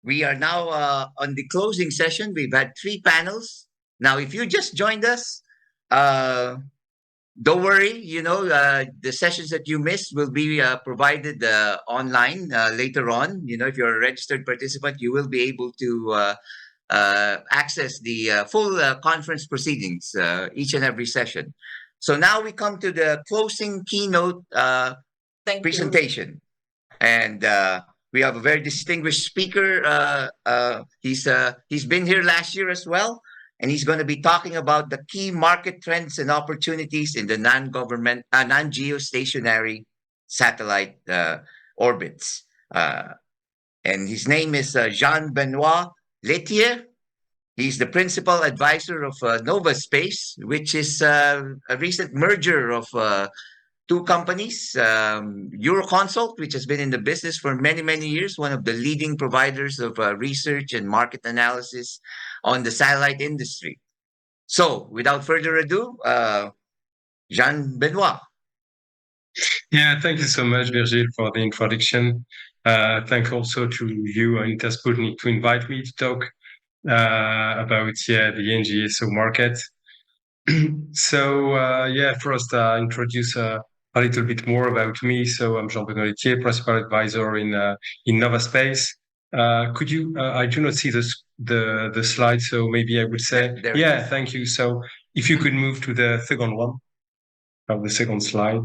We are now on the closing session. We've had 3 panels. Now, if you just joined us, don't worry. The sessions that you missed will be provided online later on. If you're a registered participant, you will be able to access the full conference proceedings each and every session. So now we come to the closing keynote presentation. And we have a very distinguished speaker. He's been here last year as well, and he's going to be talking about the key market trends and opportunities in the non-geostationary satellite orbits. And his name is Jean-Benoît Laithier. He's the principal advisor of NovaSpace, which is a recent merger of 2 companies, Euroconsult, which has been in the business for many, many years, one of the leading providers of research and market analysis on the satellite industry. So, without further ado, Jean-Benoît. Yeah, thank you so much, Virgil, for the introduction. Thank also to you, Intersputnik, to invite me to talk about the NGSO market. So, first introduce a little bit more about me. So I'm Jean-Benoît Laithier, principal advisor in NovaSpace. Could you? I do not see the slide, so maybe I would say, thank you. So if you could move to the second one, the second slide,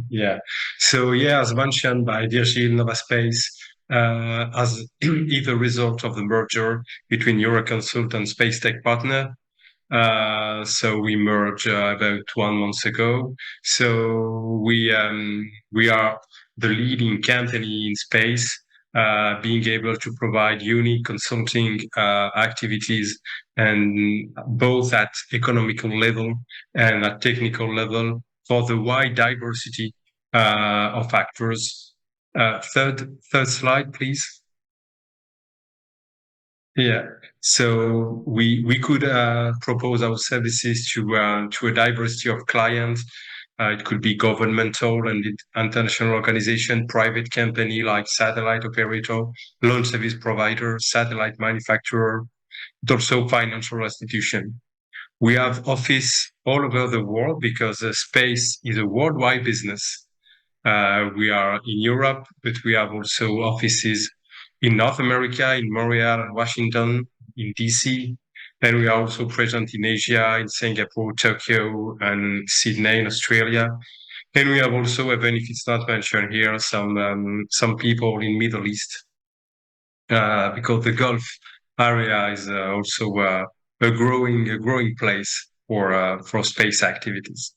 So as mentioned by Virgil, NovaSpace as is a result of the merger between Euroconsult and Space Tech Partner. So we merged about 1 month ago. So we are the leading company in space, being able to provide unique consulting activities, and both at economical level and at technical level for the wide diversity of actors. Third slide, please. Yeah, so we could propose our services to a diversity of clients. It could be governmental and international organization, private company like satellite operator, launch service provider, satellite manufacturer, but also financial institution. We have office all over the world because space is a worldwide business. We are in Europe, but we have also offices in North America, in Montreal and Washington, in DC. And we are also present in Asia, in Singapore, Tokyo, and Sydney in Australia. And we have also, even if it's not mentioned here, some people in Middle East, because the Gulf area is also a growing place for space activities.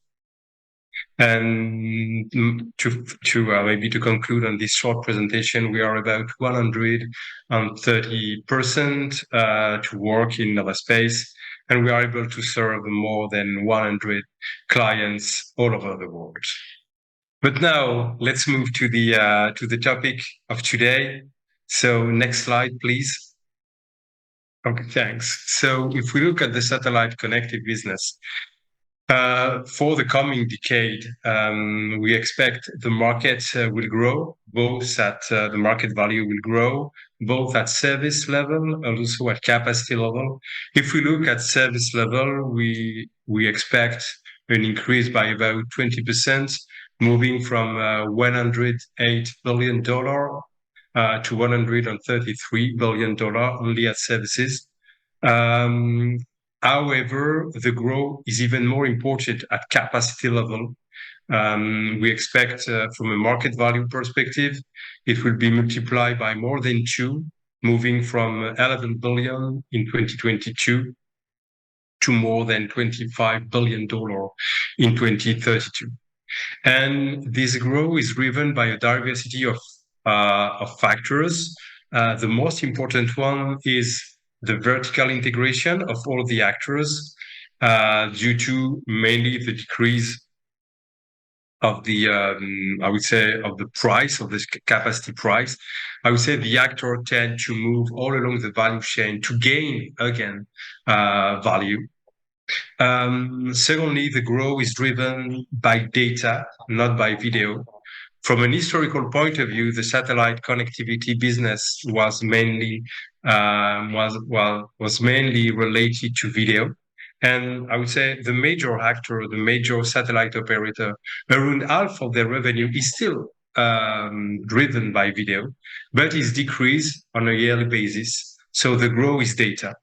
And maybe to conclude on this short presentation, we are about 130 persons to work in NovaSpace, and we are able to serve more than 100 clients all over the world. But now let's move to the topic of today. So next slide, please. Okay, thanks. So if we look at the satellite connected business, for the coming decade, we expect the market will grow, both at the market value will grow, both at service level and also at capacity level. If we look at service level, we expect an increase by about 20%, moving from $108 billion to $133 billion only at services. However, the growth is even more important at capacity level. We expect from a market value perspective, it will be multiplied by more than 2, moving from 11 billion in 2022 to more than $25 billion in 2032. And this growth is driven by a diversity of factors. The most important one is the vertical integration of all the actors, due to mainly the decrease of the, I would say, of the price of this capacity price. I would say the actor tend to move all along the value chain to gain again value. Secondly, the growth is driven by data, not by video. From an historical point of view, the satellite connectivity business was mainly related to video. And I would say the major actor, the major satellite operator, around half of their revenue is still driven by video, but is decreased on a yearly basis. So the growth is data.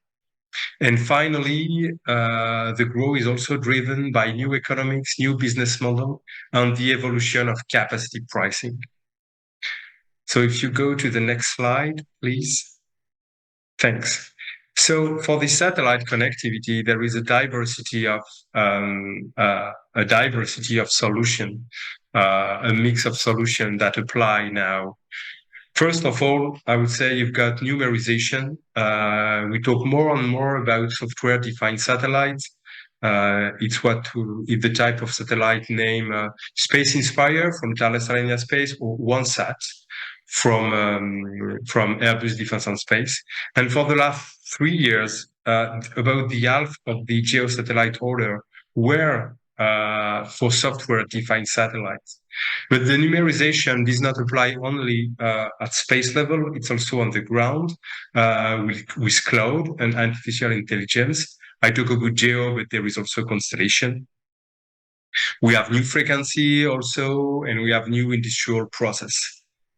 And finally, the growth is also driven by new economics, new business model, and the evolution of capacity pricing. So if you go to the next slide, please. Thanks. So for the satellite connectivity, there is a diversity of solution, a mix of solution that apply now. First of all, I would say you've got numerization. We talk more and more about software-defined satellites. It's the type of satellite name Space Inspire from Thales Alenia Space, or OneSat from Airbus Defence and Space. And for the last 3 years, about the half of the geosatellite order were for software-defined satellites. But the numerization does not apply only at space level, it's also on the ground with cloud and artificial intelligence. I talk about geo, but there is also constellation. We have new frequency also, and we have new industrial process,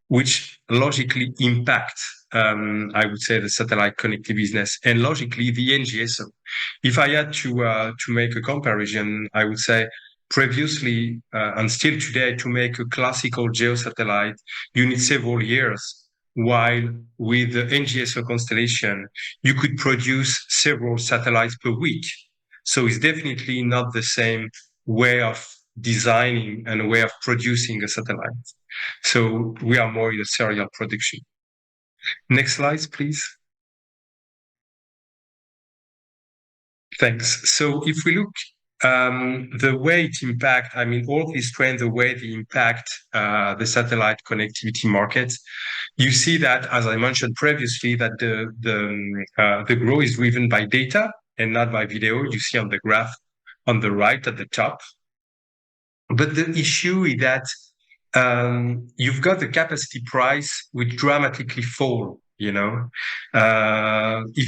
which logically impact, I would say, the satellite connectivity business, and logically the NGSO. If I had to make a comparison, I would say previously and still today, to make a classical geosatellite, you need several years. While with the NGSO constellation, you could produce several satellites per week. So it's definitely not the same way of designing and a way of producing a satellite. So we are more in a serial production. Next slide, please. Thanks. So if we look the way it impact, all these trends, the way they impact the satellite connectivity market, you see that, as I mentioned previously, that the growth is driven by data and not by video. You see on the graph on the right at the top. But the issue is that you've got the capacity price which dramatically fall. If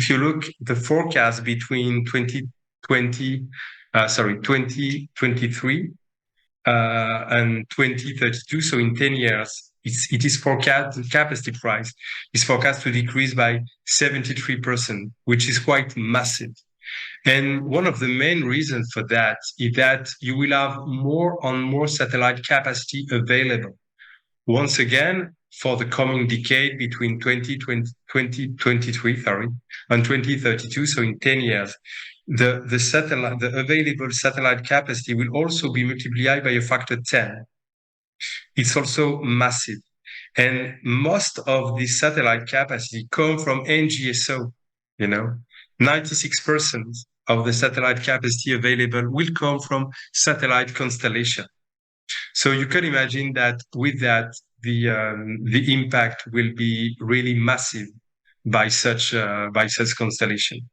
you look the forecast between 2023 and 2032, so in 10 years, it is forecast, the capacity price is forecast to decrease by 73%, which is quite massive. And one of the main reasons for that is that you will have more and more satellite capacity available. Once again, for the coming decade between 2023 and 2032, so in 10 years, the available satellite capacity will also be multiplied by a factor 10. It's also massive. And most of the satellite capacity come from NGSO, 96% of the satellite capacity available will come from satellite constellation. So you can imagine that with that, the impact will be really massive by such constellation.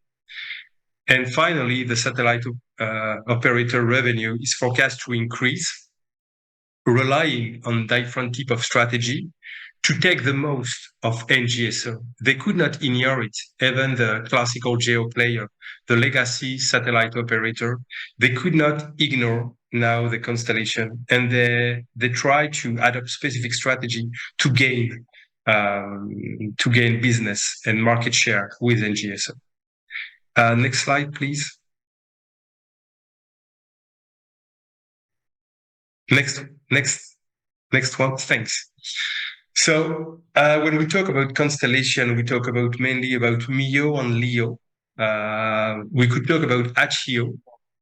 And finally, the satellite operator revenue is forecast to increase, relying on different type of strategy to take the most of NGSO. They could not ignore it, even the classical geo player, the legacy satellite operator. They could not ignore now the constellation, and they try to adopt specific strategy to gain business and market share with NGSO. Next slide, please. Next one. Thanks. So when we talk about constellation, we talk about mainly about MEO and LEO. We could talk about HEO,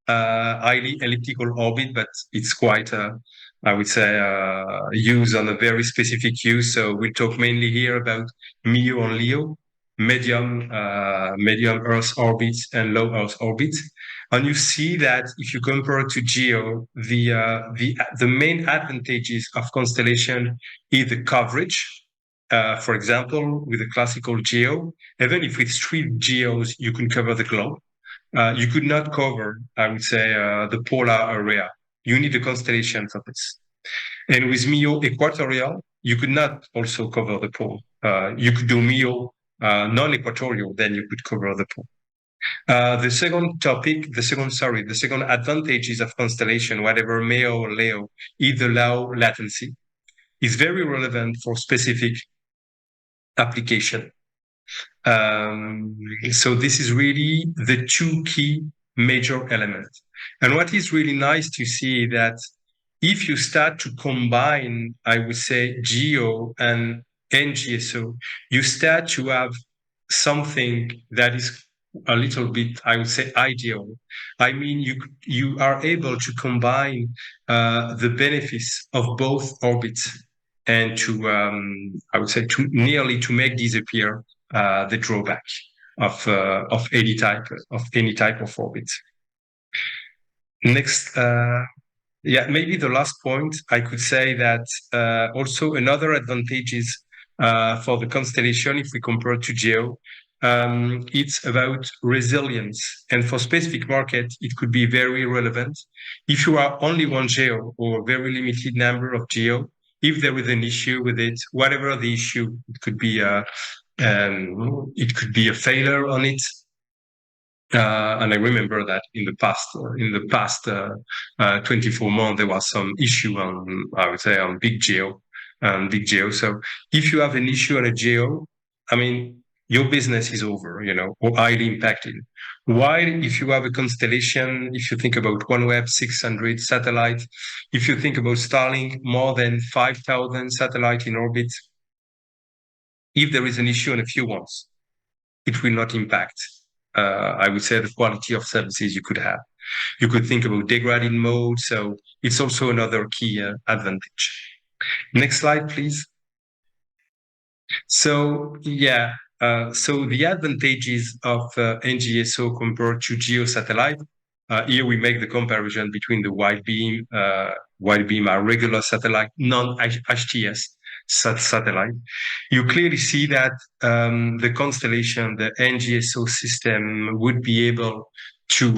highly elliptical orbit, but it's quite, I would say, used on a very specific use. So we talk mainly here about MEO and LEO, medium Earth orbits and low Earth orbits. And you see that if you compare to GEO, the main advantages of constellation is the coverage. For example, with a classical GEO, even if with 3 GEOs you can cover the globe, you could not cover, I would say, the polar area. You need a constellation for this. And with MEO equatorial, you could not also cover the pole. You could do MEO non-equatorial, then you could cover the pole. The second advantages of constellation, whatever MEO or LEO, is the low latency. Is very relevant for specific application. So this is really the two key major elements. And what is really nice to see that if you start to combine, I would say, GEO and NGSO, you start to have something that is a little bit, I would say, ideal. I mean, you are able to combine the benefits of both orbits and to, I would say, to nearly to make disappear the drawback of any type of orbit. Next, maybe the last point I could say that also another advantage is for the constellation if we compare to GEO. It's about resilience, and for specific market, it could be very relevant. If you are only one GEO or a very limited number of GEO, if there is an issue with it, whatever the issue, it could be a failure on it. And I remember that in the past 24 months, there was some issue on, I would say, on big geo. So if you have an issue on a geo, I mean, your business is over, or highly impacted. While if you have a constellation, if you think about OneWeb 600 satellite, if you think about Starlink, more than 5,000 satellites in orbit, if there is an issue on a few ones, it will not impact, I would say, the quality of services you could have. You could think about degrading mode. So it's also another key advantage. Next slide, please. So, so the advantages of NGSO compared to GEO satellite, here we make the comparison between the wide beam, our regular satellite, non-HTS satellite. You clearly see that the constellation, the NGSO system, would be able to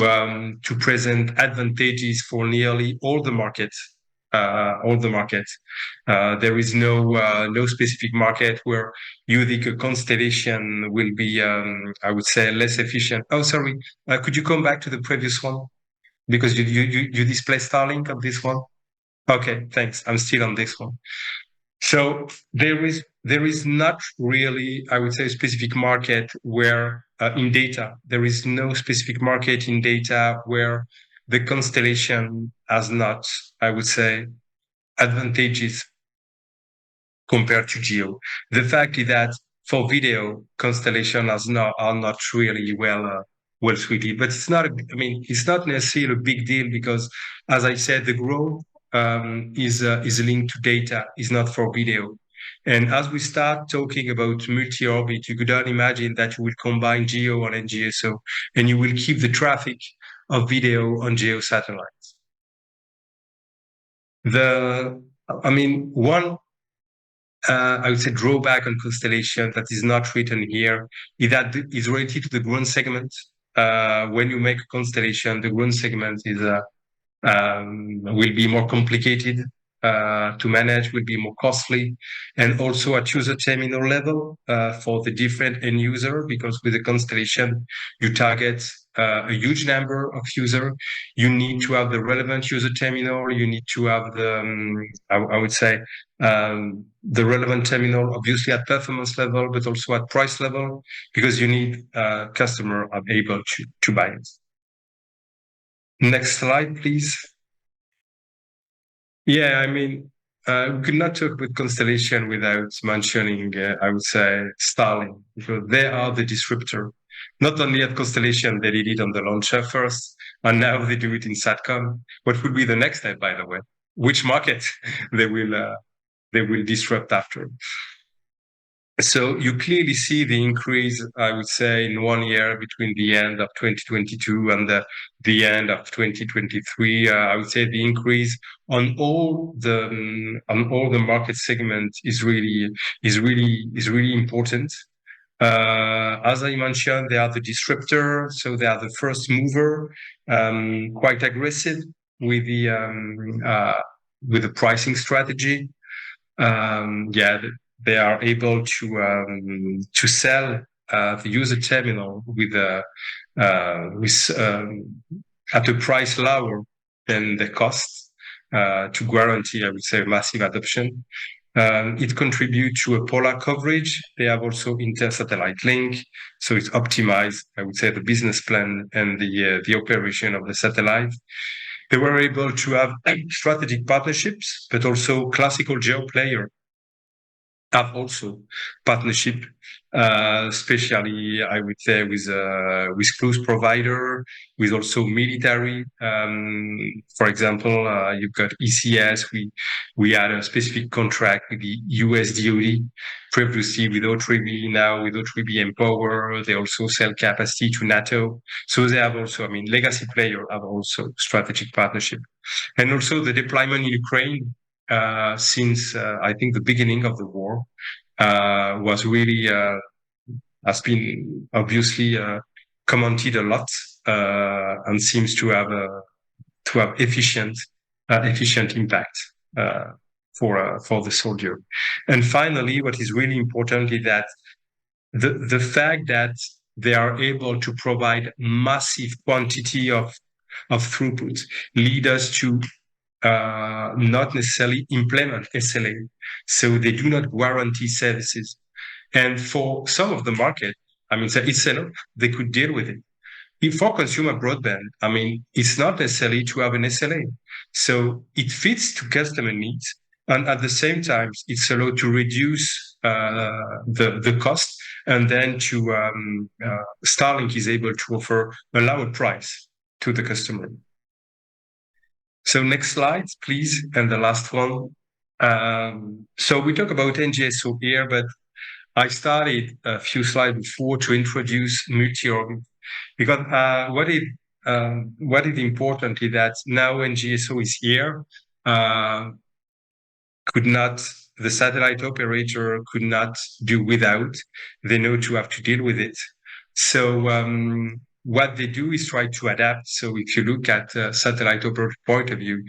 present advantages for nearly all the markets. There is no specific market where you think a constellation will be, I would say, less efficient. Oh, sorry. Could you come back to the previous one? Because you display Starlink on this one. Okay, thanks. I'm still on this one. So there is not really, I would say, a specific market where in data, there is no specific market in data where the constellation has not, I would say, advantages compared to GEO. The fact is that for video, constellation are not really well suited, but it's not, it's not necessarily a big deal because, as I said, the growth is linked to data, is not for video. And as we start talking about multi-orbit, you could not imagine that you will combine GEO and NGSO, and you will keep the traffic of video on GEO satellites. One I would say drawback on constellation that is not written here is that is related to the ground segment. When you make a constellation, the ground segment is will be more complicated to manage, will be more costly, and also at user terminal level for the different end user, because with the constellation you target a huge number of users. You need to have the relevant user terminal. You need to have the I would say the relevant terminal, obviously at performance level, but also at price level, because you need customer are able to buy it. Next slide, please. Yeah, we could not talk with constellation without mentioning, I would say, Starlink, because they are the disruptor. Not only at constellation, they did it on the launcher first, and now they do it in Satcom. What would be the next step, by the way? Which market they will disrupt after? So you clearly see the increase, I would say, in 1 year between the end of 2022 and the end of 2023. I would say the increase on all the market segments is really important. As I mentioned, they are the disruptor, so they are the first mover, quite aggressive with the with a pricing strategy. They are able to sell the user terminal with at a price lower than the cost to guarantee, I would say, massive adoption. It contributes to a polar coverage. They have also inter-satellite link, so it optimized, I would say, the business plan and the operation of the satellite. They were able to have strategic partnerships, but also classical geo player have also partnership, especially I would say with cruise provider, with also military. For example, you've got ECS. We had a specific contract with the US DoD previously with O3B. Now with O3B Empower, they also sell capacity to NATO. So they have also, I mean, legacy player have also strategic partnership, and also the deployment in Ukraine. Since I think the beginning of the war was really has been obviously commented a lot and seems to have efficient impact for the soldier. And finally, what is really important is that the fact that they are able to provide massive quantity of throughput lead us to not necessarily implement SLA. So they do not guarantee services. And for some of the market, I mean, it's enough. They could deal with it. If for consumer broadband, I mean, it's not necessarily to have an SLA. So it fits to customer needs. And at the same time, it's allowed to reduce the cost. And then Starlink is able to offer a lower price to the customer. So next slide, please, and the last one. So we talk about NGSO here, but I started a few slides before to introduce multi-orbit, because what is important is that now NGSO is here. The satellite operator could not do without. They know to have to deal with it. So what they do is try to adapt. So if you look at satellite operator point of view,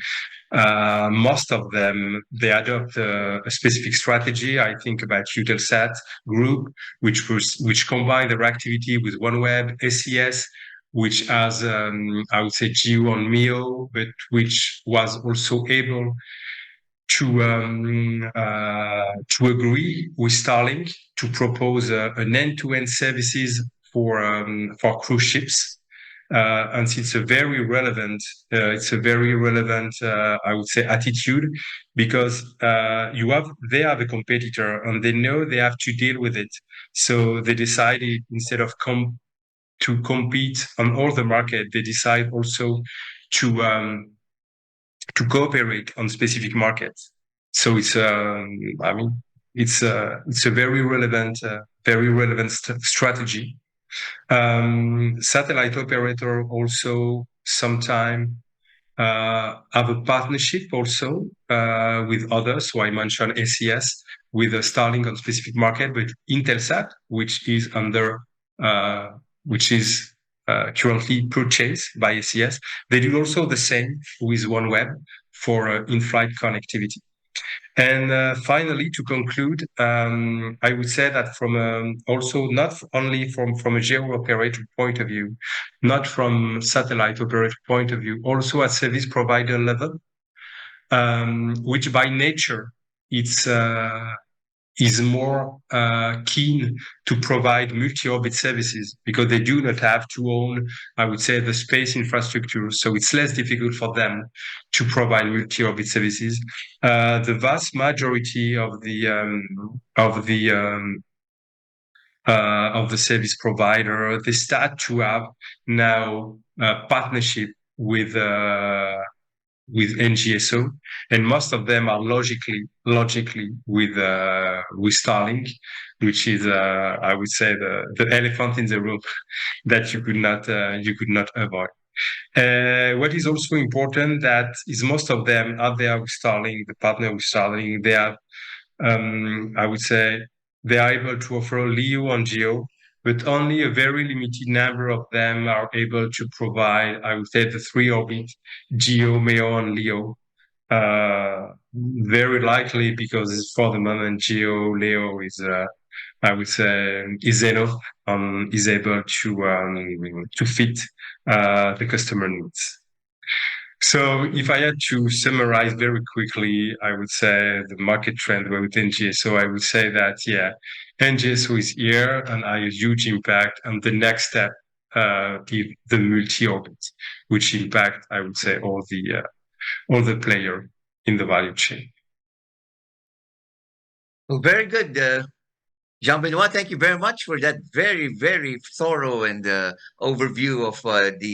most of them, they adopt a specific strategy. I think about Eutelsat Group, which combine their activity with OneWeb, SES, which has, I would say, GEO on MEO, but which was also able to agree with Starlink to propose an end-to-end services for cruise ships, and it's a very relevant. I would say, attitude, because they have a competitor and they know they have to deal with it. So they decided, instead of to compete on all the market, they decide also to cooperate on specific markets. So it's it's a very relevant strategy. Satellite operator also sometime have a partnership also with others. So I mentioned SES with Starlink on specific market, but Intelsat, which is currently purchased by SES, they do also the same with OneWeb for in-flight connectivity. And finally, to conclude, I would say that from also not only from a geo operator point of view, not from satellite operator point of view, also at service provider level, which by nature is more keen to provide multi-orbit services, because they do not have to own, I would say, the space infrastructure. So it's less difficult for them to provide multi-orbit services. The vast majority of the service provider, they start to have now a partnership with NGSO, and most of them are logically with Starlink, which is I would say the elephant in the room that you could not avoid. What is also important that is most of them are there with Starlink, the partner with Starlink. They have, I would say, they are able to offer LEO and GEO, but only a very limited number of them are able to provide, I would say, the 3 orbit, GEO, MEO, and LEO. very likely because for the moment, Geo Leo is, I would say, is enough, is able to fit the customer needs. So if I had to summarize very quickly, I would say the market trend with NGSO, I would say that, yeah, NGSO is here and has a huge impact. And the next step is the multi-orbit, which impact, I would say, all the player in the value chain. Well, very good. Jean-Benoît, thank you very much for that very, very thorough and overview of the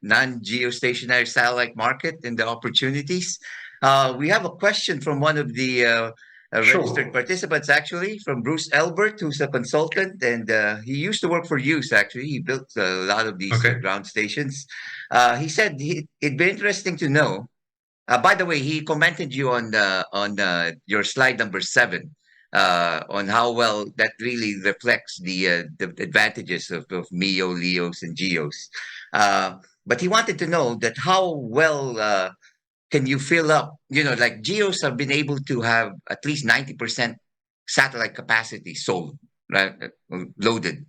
non-geostationary satellite market and the opportunities. We have a question from one of the registered participants, actually, from Bruce Elbert, who's a consultant, and he used to work for Hughes, actually. He built a lot of these ground stations. He said it'd be interesting to know. By the way, he commented you on your slide number 7. On how well that really reflects the advantages of MEO, LEOs, and GEOs. But he wanted to know that how well can you fill up, like GEOs have been able to have at least 90% satellite capacity sold, right, loaded.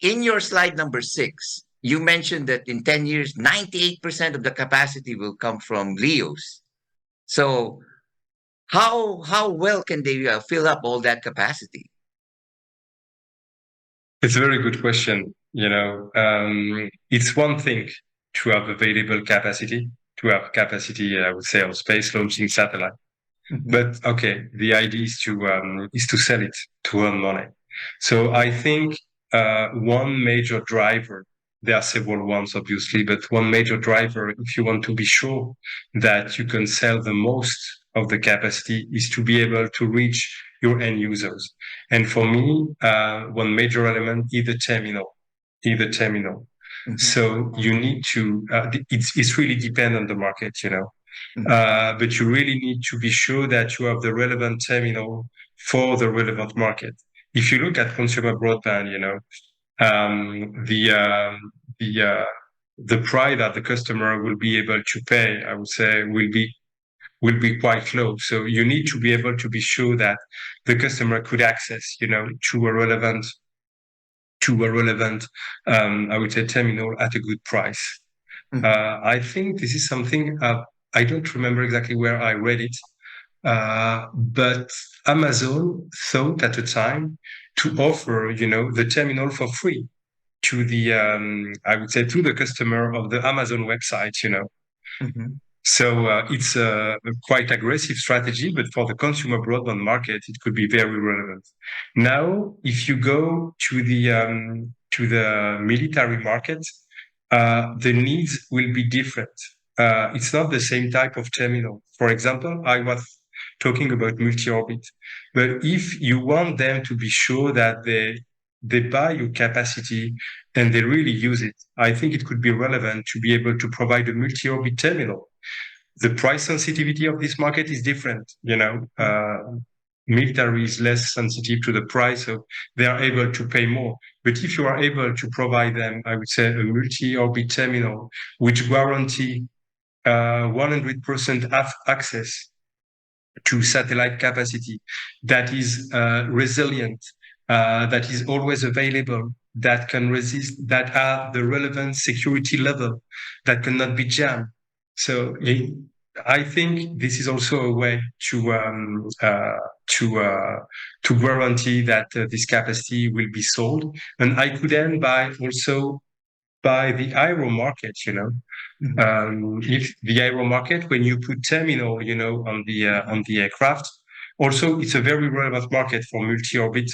In your slide number 6, you mentioned that in 10 years, 98% of the capacity will come from LEOs. So how well can they fill up all that capacity? It's a very good question. It's one thing to have available capacity, I would say, of space launching satellite. Mm-hmm. But okay, the idea is to sell it to earn money. So I think one major driver. There are several ones, obviously, but one major driver, if you want to be sure that you can sell the most of the capacity, is to be able to reach your end users. And for me, one major element is the terminal. Mm-hmm. So you need to, it's really dependent on the market, Mm-hmm. But you really need to be sure that you have the relevant terminal for the relevant market. If you look at consumer broadband, the price that the customer will be able to pay, I would say, will be quite low. So you need to be able to be sure that the customer could access, to a relevant, I would say, terminal at a good price. Mm-hmm. I think this is something I don't remember exactly where I read it, but Amazon thought at the time to offer, the terminal for free to the, I would say, to the customer of the Amazon website, Mm-hmm. So it's a quite aggressive strategy, but for the consumer broadband market, it could be very relevant. Now, if you go to the military market, the needs will be different. It's not the same type of terminal. For example, I was talking about multi-orbit, but if you want them to be sure that they buy your capacity and they really use it, I think it could be relevant to be able to provide a multi-orbit terminal. The price sensitivity of this market is different. Military is less sensitive to the price, so they are able to pay more. But if you are able to provide them, I would say, a multi-orbit terminal, which guarantee 100% access to satellite capacity, that is resilient, that is always available, that can resist, that are the relevant security level, that cannot be jammed. So I think this is also a way to guarantee that this capacity will be sold. And I could end by the aero market, Mm-hmm. If the aero market, when you put terminal, on the aircraft, also it's a very relevant market for multi-orbit.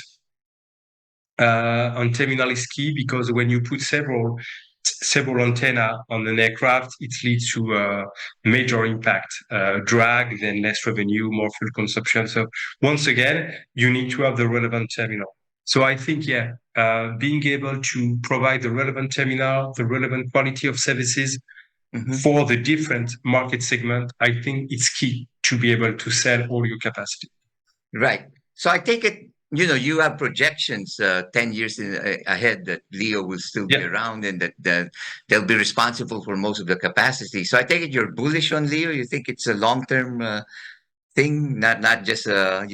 On terminal is key because when you put several antenna on an aircraft, it leads to a major impact, drag, then less revenue, more fuel consumption. So once again, you need to have the relevant terminal. So I think, being able to provide the relevant terminal, the relevant quality of services, mm-hmm. for the different market segment, I think it's key to be able to sell all your capacity. Right. So I take it you have projections 10 years ahead that Leo will still be Yeah. around and that they'll be responsible for most of the capacity. So I take it you're bullish on Leo. You think it's a long-term thing, not just a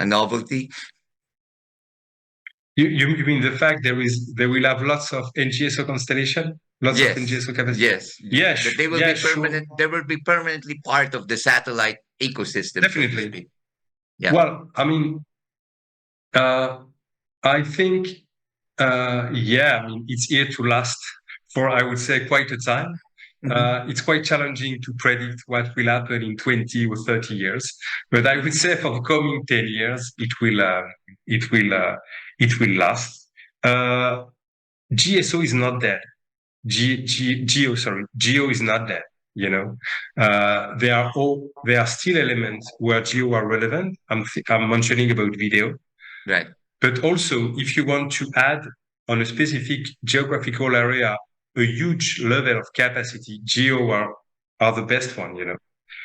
novelty. You mean the fact there will have lots of NGSO constellation, lots of Yes, NGSO capacity? yes. Yeah, That they will yeah, be sure, permanent. They will be permanently part of the satellite ecosystem, so to definitely. speak. Yeah. Well, I mean, I think, yeah, I mean, it's here to last for, I would say, quite a time. Mhm. It's quite challenging to predict what will happen in 20 or 30 years, but I would say for the coming 10 years, it will, it will last. GSO is not dead. Geo is not dead. You know, there are still elements where Geo are relevant. I'm mentioning about video, Right. but also if you want to add on a specific geographical area a huge level of capacity, Geo are the best one. You know,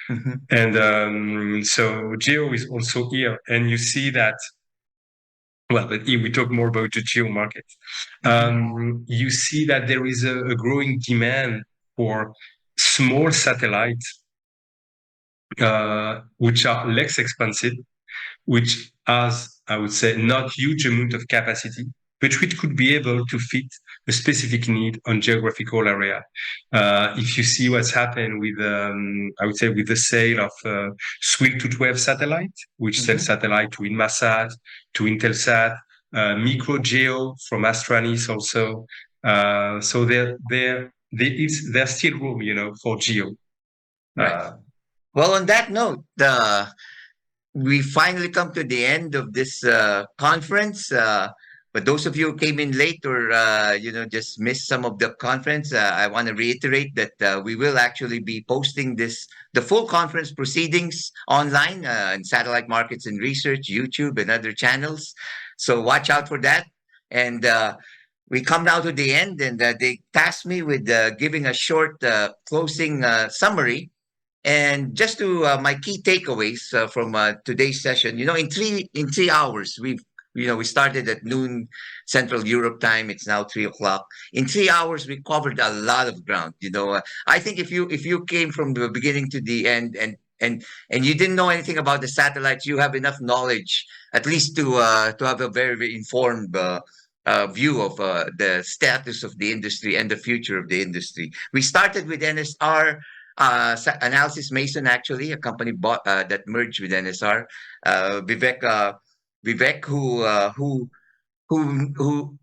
Mhm. and so Geo is also here, and you see that. Well, but here we talk more about the geo market. Mhm. You see that there is a growing demand for small satellites, which are less expensive, which has, I would say, not huge amount of capacity, but which could be able to fit a specific need on geographical area. If you see what's happened with, I would say, with the sale of Swill 212 satellite, which sells Mhm. satellite to Inmarsat, to Intelsat, MicroGeo from Astranis also. So there's still room, for geo. Right. Uh, Well, on that note, we finally come to the end of this conference. But those of you who came in late or just missed some of the conference, I want to reiterate that we will actually be posting the full conference proceedings online in Satellite Markets and Research, YouTube, and other channels. So watch out for that. And we come now to the end, and they tasked me with giving a short closing summary and just to my key takeaways from today's session, in 3 hours, we started at noon Central Europe time. It's now 3 o'clock. In 3 hours, we covered a lot of ground. I think if you came from the beginning to the end and you didn't know anything about the satellites, you have enough knowledge at least to have a very very informed. View of the status of the industry and the future of the industry. We started with NSR Analysis Mason, actually, a company that merged with NSR. Vivek, who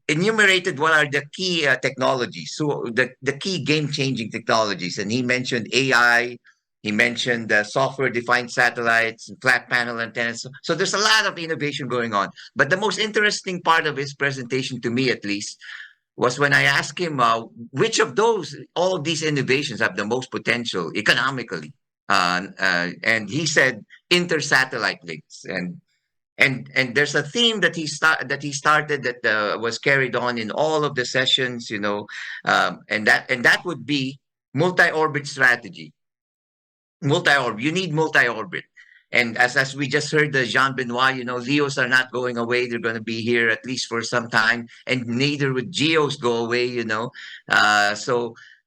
enumerated what are the key technologies, so the key game changing technologies, and he mentioned AI. He mentioned software defined satellites, flat panel antennas. So there's a lot of innovation going on. But the most interesting part of his presentation, to me at least, was when I asked him which of all of these innovations have the most potential economically. And he said intersatellite links. And there's a theme that he started that was carried on in all of the sessions, and that would be multi-orbit strategy. Multi-orbit. You need multi-orbit. And as we just heard the Jean-Benoît, LEOs are not going away. They're going to be here at least for some time, and neither would GEOs go away.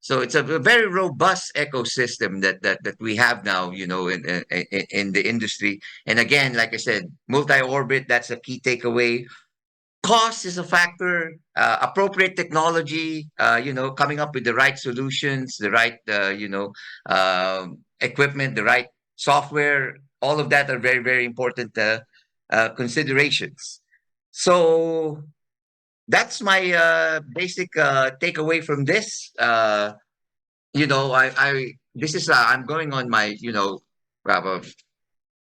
So it's a very robust ecosystem that we have now, in the industry. And again, like I said, multi-orbit, that's a key takeaway. Cost is a factor. Appropriate technology, coming up with the right solutions, the right, equipment, the right software. All of that are very, very important considerations. So that's my basic takeaway from this. I this is I'm going on my uh,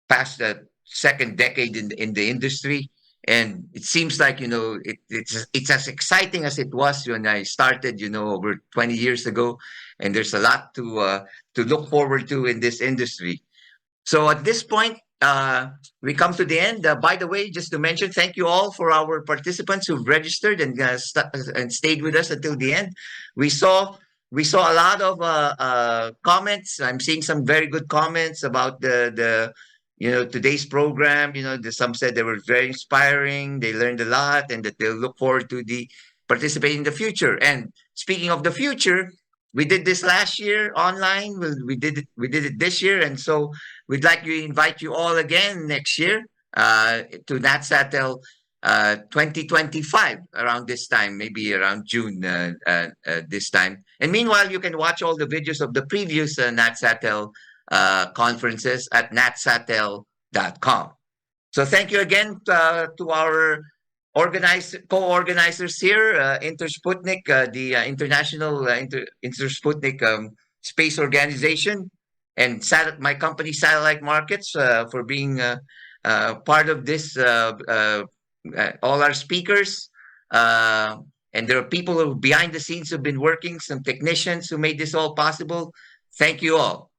past the second decade in the industry, and it seems like it's as exciting as it was when I started over 20 years ago, and there's a lot to look forward to in this industry. So at this point, we come to the end. By the way, just to mention, thank you all for our participants who've registered and stayed with us until the end. We saw we saw a lot of comments. I'm seeing some very good comments about the today's program. Some said they were very inspiring. They learned a lot, and that they'll look forward to the participating in the future. And speaking of the future, we did this last year online. We did it this year, and so we'd like to invite you all again next year to NatSatel 2025 around this time, maybe around June this time. And meanwhile, you can watch all the videos of the previous NatSatel conferences at natsatel.com. So thank you again to our co-organizers here, Intersputnik, the International Intersputnik Space Organization, and my company, Satellite Markets, for being part of this. All our speakers, and there are people who behind the scenes who've been working, some technicians who made this all possible. Thank you all.